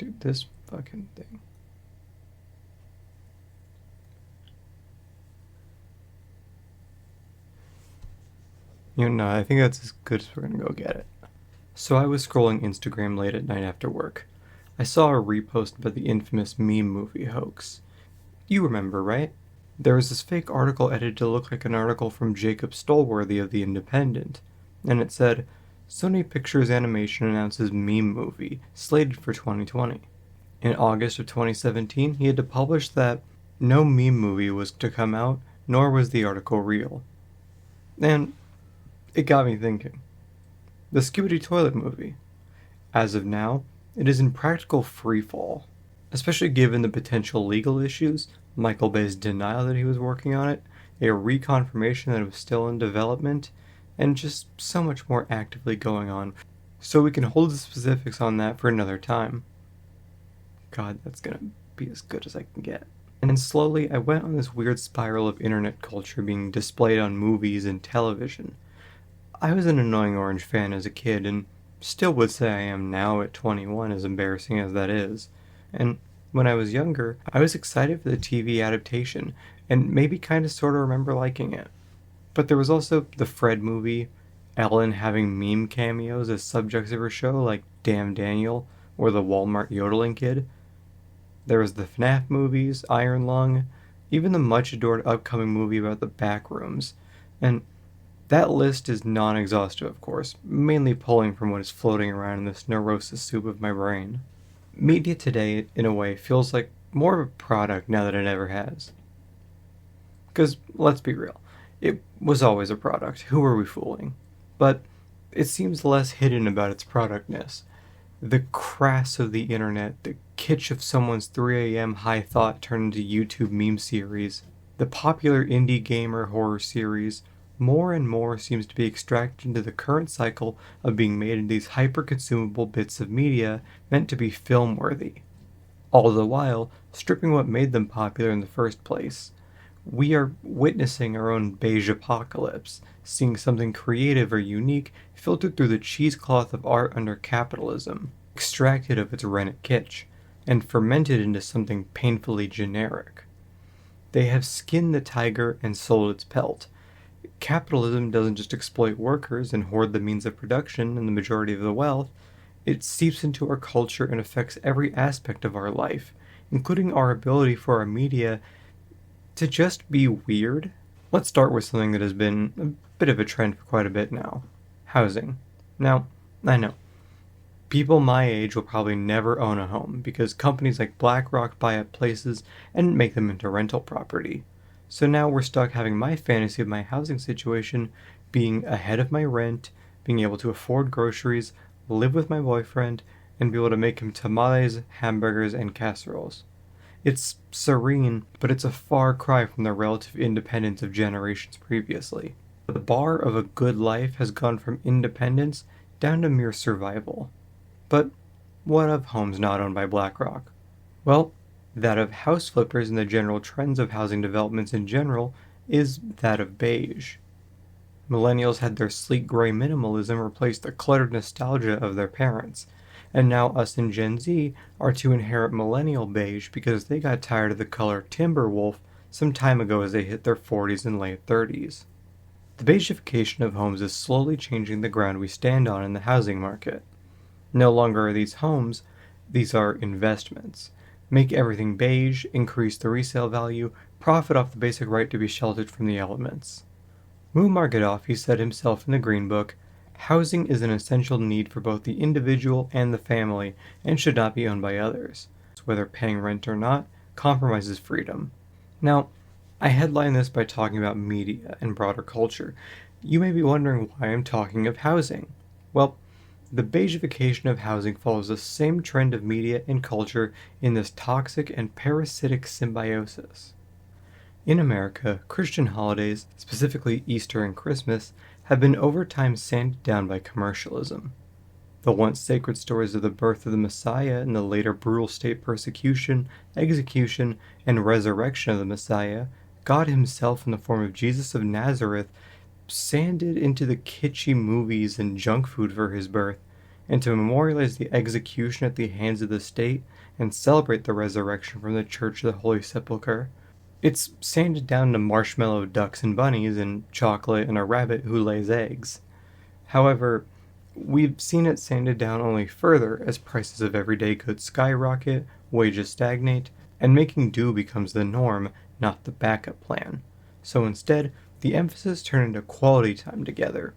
Dude, this fucking thing. I think that's as good as we're gonna go get it. So I was scrolling Instagram late at night after work. I saw a repost about the infamous meme movie hoax. You remember, right? There was this fake article edited to look like an article from Jacob Stolworthy of The Independent, and it said, Sony Pictures Animation announces meme movie, slated for 2020. In August of 2017, he had to publish that no meme movie was to come out, nor was the article real. And it got me thinking. The Skibidi toilet movie. As of now, it is in practical freefall, especially given the potential legal issues, Michael Bay's denial that he was working on it, a reconfirmation that it was still in development, and just so much more actively going on. So we can hold the specifics on that for another time. God, that's gonna be as good as I can get. And slowly I went on this weird spiral of internet culture being displayed on movies and television. I was an annoying Orange fan as a kid, and still would say I am now at 21, as embarrassing as that is. And when I was younger, I was excited for the TV adaptation, and maybe kinda sorta remember liking it. But there was also the Fred movie, Ellen having meme cameos as subjects of her show, like Damn Daniel, or the Walmart yodeling kid. There was the FNAF movies, Iron Lung, even the much-adored upcoming movie about the Backrooms, and that list is non-exhaustive, of course, mainly pulling from what is floating around in this neurosis soup of my brain. Media today, in a way, feels like more of a product now than it ever has. Because, let's be real, it was always a product, who were we fooling? But it seems less hidden about its productness. The crass of the internet, the kitsch of someone's 3 a.m. high thought turned into YouTube meme series, the popular indie gamer horror series, more and more seems to be extracted into the current cycle of being made into these hyper-consumable bits of media meant to be film-worthy. All the while, stripping what made them popular in the first place. We are witnessing our own Beige Apocalypse, seeing something creative or unique filtered through the cheesecloth of art under capitalism, extracted of its rennet kitsch, and fermented into something painfully generic. They have skinned the tiger and sold its pelt. Capitalism doesn't just exploit workers and hoard the means of production and the majority of the wealth, it seeps into our culture and affects every aspect of our life, including our ability for our media to just be weird. Let's start with something that has been a bit of a trend for quite a bit now. Housing. Now, I know, people my age will probably never own a home because companies like BlackRock buy up places and make them into rental property. So now we're stuck having my fantasy of my housing situation being ahead of my rent, being able to afford groceries, live with my boyfriend, and be able to make him tamales, hamburgers, and casseroles. It's serene, but it's a far cry from the relative independence of generations previously. The bar of a good life has gone from independence down to mere survival. But what of homes not owned by BlackRock? Well, that of house flippers and the general trends of housing developments in general is that of beige. Millennials had their sleek gray minimalism replace the cluttered nostalgia of their parents, and now us in Gen Z are to inherit millennial beige because they got tired of the color timber wolf some time ago as they hit their 40s and late 30s. The beigification of homes is slowly changing the ground we stand on in the housing market. No longer are these homes, these are investments. Make everything beige, increase the resale value, profit off the basic right to be sheltered from the elements. Muammar Gaddafi said himself in the Green Book, housing is an essential need for both the individual and the family and should not be owned by others. Whether paying rent or not, compromises freedom. Now, I headline this by talking about media and broader culture. You may be wondering why I'm talking of housing. Well, the beigification of housing follows the same trend of media and culture in this toxic and parasitic symbiosis. In America, Christian holidays, specifically Easter and Christmas, have been over time sanded down by commercialism. The once sacred stories of the birth of the Messiah and the later brutal state persecution, execution, and resurrection of the Messiah, God himself in the form of Jesus of Nazareth, sanded into the kitschy movies and junk food for his birth, and to memorialize the execution at the hands of the state and celebrate the resurrection from the Church of the Holy Sepulchre. It's sanded down to marshmallow ducks and bunnies and chocolate and a rabbit who lays eggs. However, we've seen it sanded down only further as prices of everyday goods skyrocket, wages stagnate, and making do becomes the norm, not the backup plan. So instead, the emphasis turned into quality time together.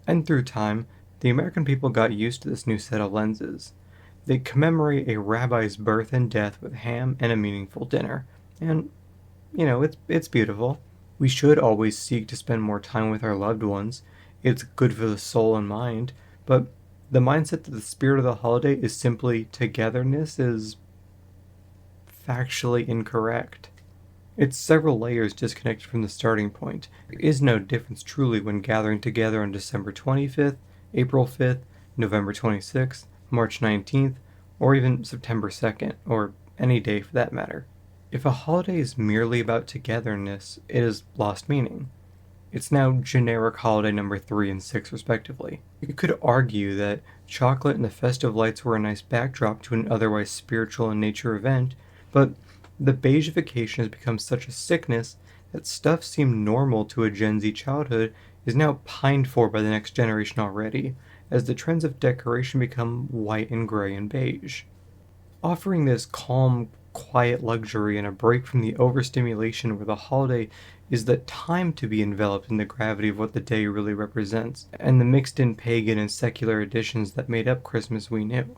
And through time, the American people got used to this new set of lenses. They commemorate a rabbi's birth and death with ham and a meaningful dinner. And, it's beautiful. We should always seek to spend more time with our loved ones. It's good for the soul and mind. But the mindset that the spirit of the holiday is simply togetherness is factually incorrect. It's several layers disconnected from the starting point. There is no difference truly when gathering together on December 25th, April 5th, November 26th, March 19th, or even September 2nd, or any day for that matter. If a holiday is merely about togetherness, it has lost meaning. It's now generic holiday number 3 and 6 respectively. You could argue that chocolate and the festive lights were a nice backdrop to an otherwise spiritual in nature event, but the Beige-ification has become such a sickness that stuff seemed normal to a Gen Z childhood is now pined for by the next generation already, as the trends of decoration become white and gray and beige. Offering this calm, quiet luxury and a break from the overstimulation where the holiday is the time to be enveloped in the gravity of what the day really represents, and the mixed-in pagan and secular additions that made up Christmas we knew.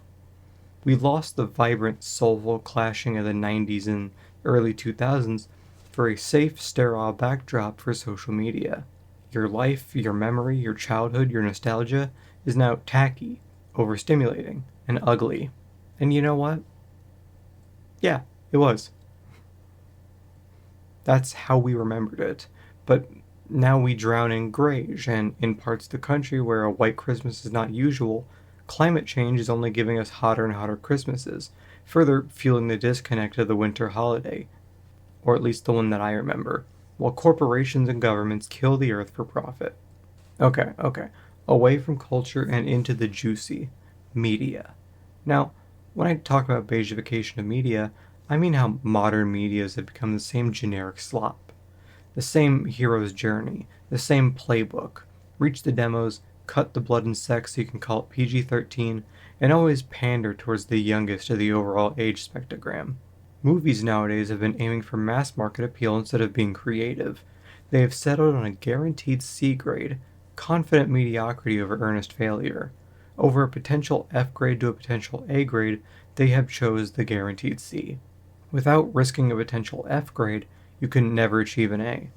We lost the vibrant, soulful clashing of the 90s and early 2000s for a safe, sterile backdrop for social media. Your life, your memory, your childhood, your nostalgia is now tacky, overstimulating, and ugly. And you know what? Yeah, it was. That's how we remembered it. But now we drown in grayish, and in parts of the country where a white Christmas is not usual, climate change is only giving us hotter and hotter Christmases, further fueling the disconnect of the winter holiday, or at least the one that I remember, while corporations and governments kill the earth for profit. Okay, away from culture and into the juicy, media. Now, when I talk about Beige-ification of media, I mean how modern medias have become the same generic slop. The same hero's journey, the same playbook. Reach the demos, cut the blood and sex so you can call it PG-13, and always pander towards the youngest of the overall age spectrogram. Movies nowadays have been aiming for mass market appeal instead of being creative. They have settled on a guaranteed C grade, confident mediocrity over earnest failure. Over a potential F grade to a potential A grade, they have chose the guaranteed C. Without risking a potential F grade, you can never achieve an A.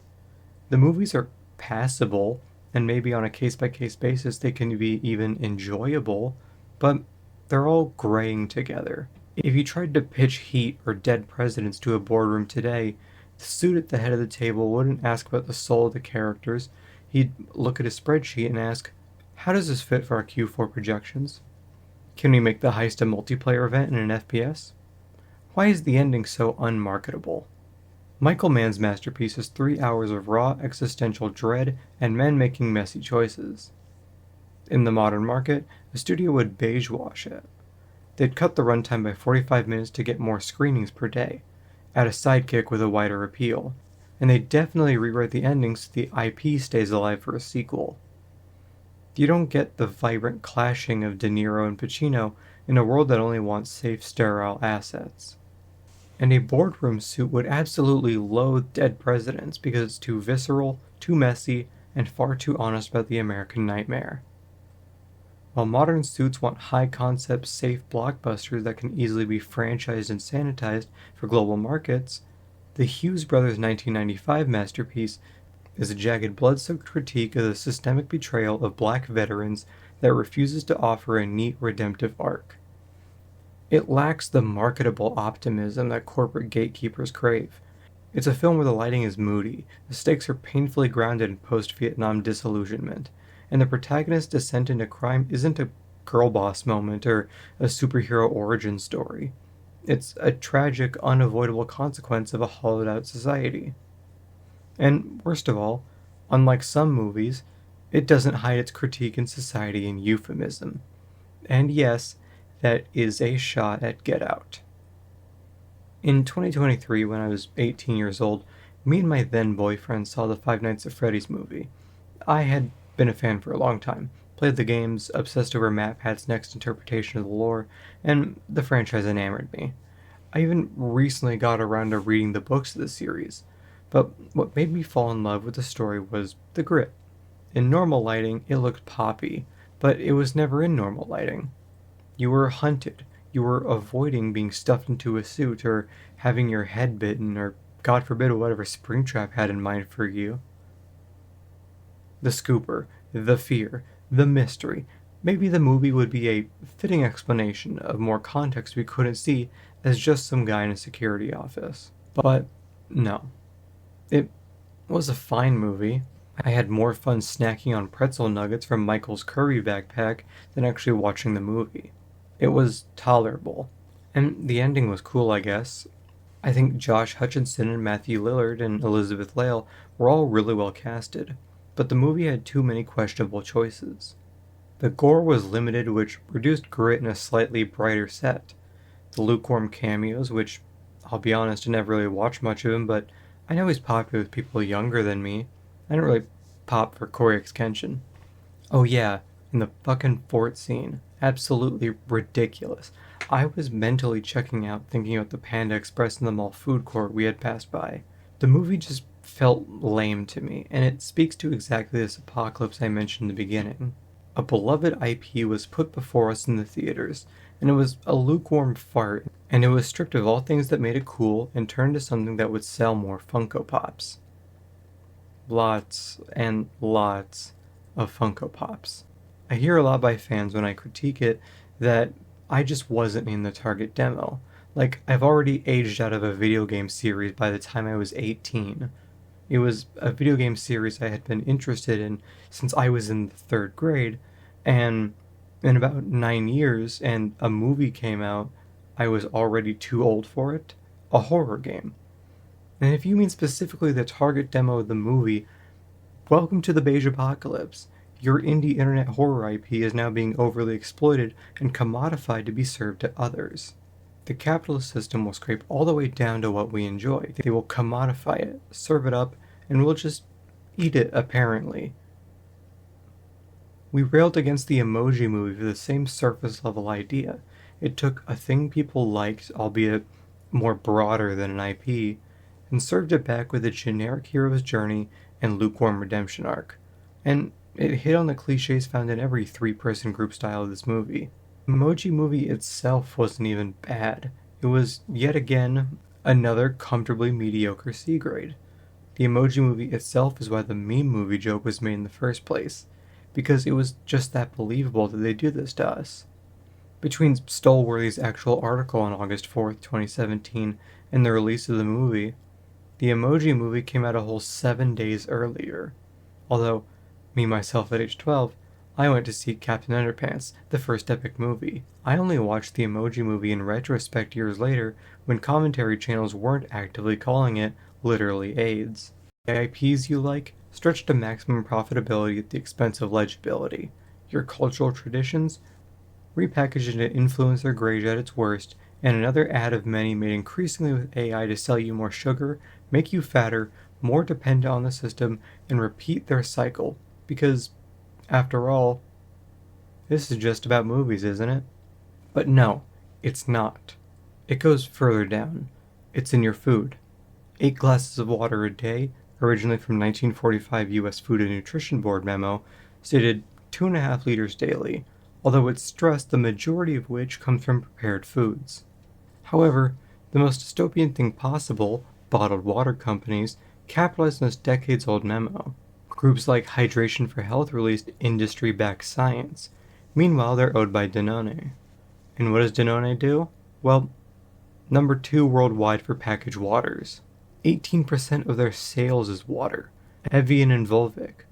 The movies are passable, and maybe on a case-by-case basis they can be even enjoyable, but they're all graying together. If you tried to pitch Heat or Dead Presidents to a boardroom today, the suit at the head of the table wouldn't ask about the soul of the characters. He'd look at a spreadsheet and ask, how does this fit for our Q4 projections? Can we make the heist a multiplayer event in an FPS? Why is the ending so unmarketable? Michael Mann's masterpiece is 3 hours of raw existential dread and men making messy choices. In the modern market, a studio would beige wash it. They'd cut the runtime by 45 minutes to get more screenings per day, add a sidekick with a wider appeal, and they definitely rewrite the ending so the IP stays alive for a sequel. You don't get the vibrant clashing of De Niro and Pacino in a world that only wants safe, sterile assets. And a boardroom suit would absolutely loathe Dead Presidents because it's too visceral, too messy, and far too honest about the American nightmare. While modern suits want high-concept, safe blockbusters that can easily be franchised and sanitized for global markets, the Hughes Brothers' 1995 masterpiece is a jagged, blood-soaked critique of the systemic betrayal of black veterans that refuses to offer a neat, redemptive arc. It lacks the marketable optimism that corporate gatekeepers crave. It's a film where the lighting is moody, the stakes are painfully grounded in post-Vietnam disillusionment, and the protagonist's descent into crime isn't a girl boss moment or a superhero origin story. It's a tragic, unavoidable consequence of a hollowed-out society. And worst of all, unlike some movies, it doesn't hide its critique in society in euphemism. And yes, that is a shot at Get Out. In 2023, when I was 18 years old, me and my then boyfriend saw the Five Nights at Freddy's movie. I had been a fan for a long time, played the games, obsessed over Matt Pat's next interpretation of the lore, and the franchise enamored me. I even recently got around to reading the books of the series, but what made me fall in love with the story was the grit. In normal lighting, it looked poppy, but it was never in normal lighting. You were hunted. You were avoiding being stuffed into a suit or having your head bitten or, God forbid, whatever Springtrap had in mind for you. The scooper, the fear, the mystery. Maybe the movie would be a fitting explanation of more context we couldn't see as just some guy in a security office. But no. It was a fine movie. I had more fun snacking on pretzel nuggets from Michael's Curry backpack than actually watching the movie. It was tolerable. And the ending was cool, I guess. I think Josh Hutcherson and Matthew Lillard and Elizabeth Lail were all really well casted, but the movie had too many questionable choices. The gore was limited, which reduced grit in a slightly brighter set. The lukewarm cameos, which, I'll be honest, I never really watched much of him, but I know he's popular with people younger than me. I didn't really pop for Corey X Kenshin. Oh yeah, and the fucking fort scene. Absolutely ridiculous. I was mentally checking out thinking about the Panda Express in the mall food court we had passed by. The movie just felt lame to me, and it speaks to exactly this apocalypse I mentioned in the beginning. A beloved IP was put before us in the theaters, and it was a lukewarm fart, and it was stripped of all things that made it cool and turned to something that would sell more Funko Pops. Lots and lots of Funko Pops. I hear a lot by fans when I critique it that I just wasn't in the target demo. Like, I've already aged out of a video game series by the time I was 18. It was a video game series I had been interested in since I was in the 3rd grade, and in about 9 years, and a movie came out, I was already too old for it. A horror game. And if you mean specifically the target demo of the movie, welcome to the Beige Apocalypse. Your indie internet horror IP is now being overly exploited and commodified to be served to others. The capitalist system will scrape all the way down to what we enjoy. They will commodify it, serve it up, and we'll just eat it, apparently. We railed against the Emoji Movie for the same surface level idea. It took a thing people liked, albeit more broader than an IP, and served it back with a generic hero's journey and lukewarm redemption arc. And it hit on the cliches found in every 3-person group style of this movie. Emoji Movie itself wasn't even bad. It was, yet again, another comfortably mediocre C grade. The Emoji Movie itself is why the meme movie joke was made in the first place, because it was just that believable that they do this to us. Between Stolworthy's actual article on August 4th, 2017, and the release of the movie, the Emoji Movie came out a whole 7 days earlier. Although, me myself at age 12, I went to see Captain Underpants, the first epic movie. I only watched the Emoji Movie in retrospect years later when commentary channels weren't actively calling it literally AIDS. The IPs you like stretch to maximum profitability at the expense of legibility. Your cultural traditions, repackaged into influencer grade at its worst, and another ad of many made increasingly with AI to sell you more sugar, make you fatter, more dependent on the system, and repeat their cycle. Because, after all, this is just about movies, isn't it? But no, it's not. It goes further down. It's in your food. 8 glasses of water a day, originally from 1945 U.S. Food and Nutrition Board memo, stated 2.5 liters daily, although it's stressed the majority of which comes from prepared foods. However, the most dystopian thing possible, bottled water companies, capitalized on this decades-old memo. Groups like Hydration for Health released industry-backed science. Meanwhile, they're owed by Danone. And what does Danone do? Well, number 2 worldwide for packaged waters. 18% of their sales is water, Evian and Volvic.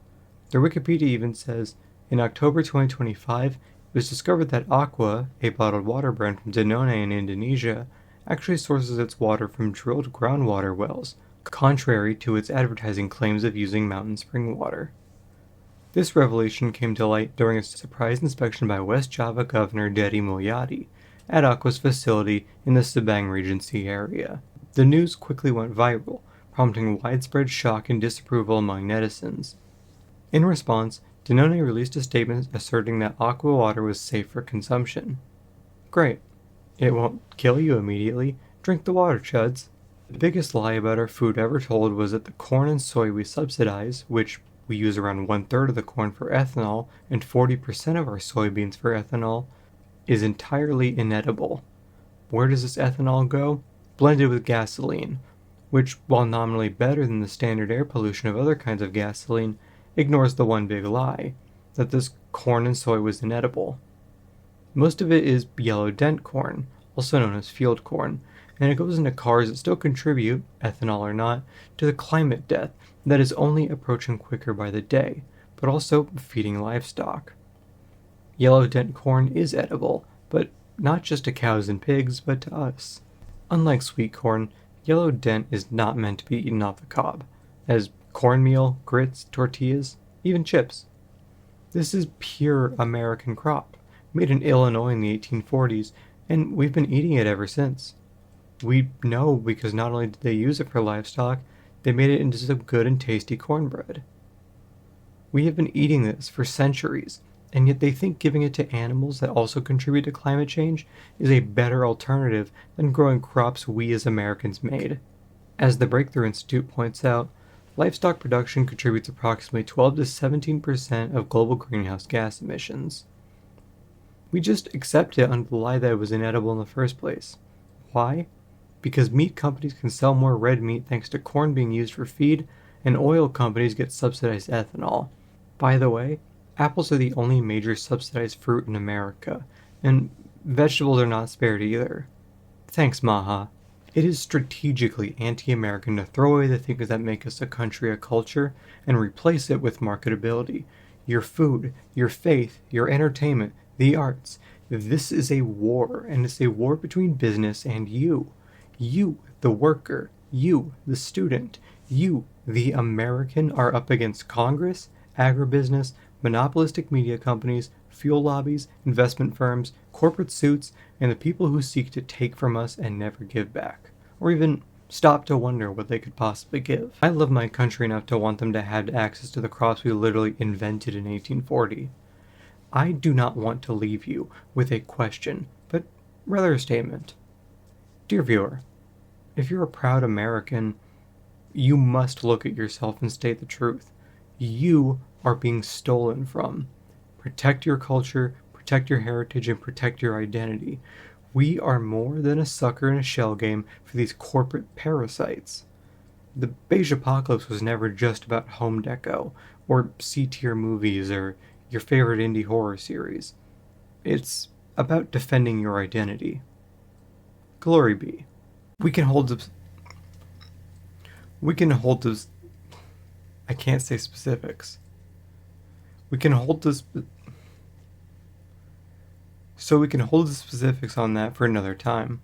Their Wikipedia even says, in October 2025, it was discovered that Aqua, a bottled water brand from Danone in Indonesia, actually sources its water from drilled groundwater wells, contrary to its advertising claims of using mountain spring water. This revelation came to light during a surprise inspection by West Java Governor Dedi Mulyadi at Aqua's facility in the Sabang Regency area. The news quickly went viral, prompting widespread shock and disapproval among netizens. In response, Danone released a statement asserting that aqua water was safe for consumption. Great. It won't kill you immediately. Drink the water, chuds. The biggest lie about our food ever told was that the corn and soy we subsidize, which we use around 1/3 of the corn for ethanol and 40% of our soybeans for ethanol, is entirely inedible. Where does this ethanol go? Blended with gasoline, which, while nominally better than the standard air pollution of other kinds of gasoline, ignores the one big lie, that this corn and soy was inedible. Most of it is yellow Dent corn, also known as field corn, and it goes into cars that still contribute, ethanol or not, to the climate death that is only approaching quicker by the day, but also feeding livestock. Yellow Dent corn is edible, but not just to cows and pigs, but to us. Unlike sweet corn, yellow Dent is not meant to be eaten off the cob, as cornmeal, grits, tortillas, even chips. This is pure American crop, made in Illinois in the 1840s, and we've been eating it ever since. We know because not only did they use it for livestock, they made it into some good and tasty cornbread. We have been eating this for centuries, and yet they think giving it to animals that also contribute to climate change is a better alternative than growing crops we as Americans made. As the Breakthrough Institute points out, livestock production contributes approximately 12 to 17% of global greenhouse gas emissions. We just accept it under the lie that it was inedible in the first place. Why? Because meat companies can sell more red meat thanks to corn being used for feed, and oil companies get subsidized ethanol. By the way, apples are the only major subsidized fruit in America, and vegetables are not spared either. Thanks, Maha. It is strategically anti-American to throw away the things that make us a country, a culture, and replace it with marketability. Your food, your faith, your entertainment, the arts. This is a war, and it's a war between business and you. You, the worker, you, the student, you, the American, are up against Congress, agribusiness, monopolistic media companies, fuel lobbies, investment firms, corporate suits, and the people who seek to take from us and never give back, or even stop to wonder what they could possibly give. I love my country enough to want them to have access to the crops we literally invented in 1840. I do not want to leave you with a question, but rather a statement. Dear viewer, if you're a proud American, you must look at yourself and state the truth. You are being stolen from. Protect your culture, protect your heritage, and protect your identity. We are more than a sucker in a shell game for these corporate parasites. The Beige Apocalypse was never just about home deco, or C-tier movies, or your favorite indie horror series. It's about defending your identity. Glory be. We can hold this. I can't say specifics. We can hold the specifics on that for another time.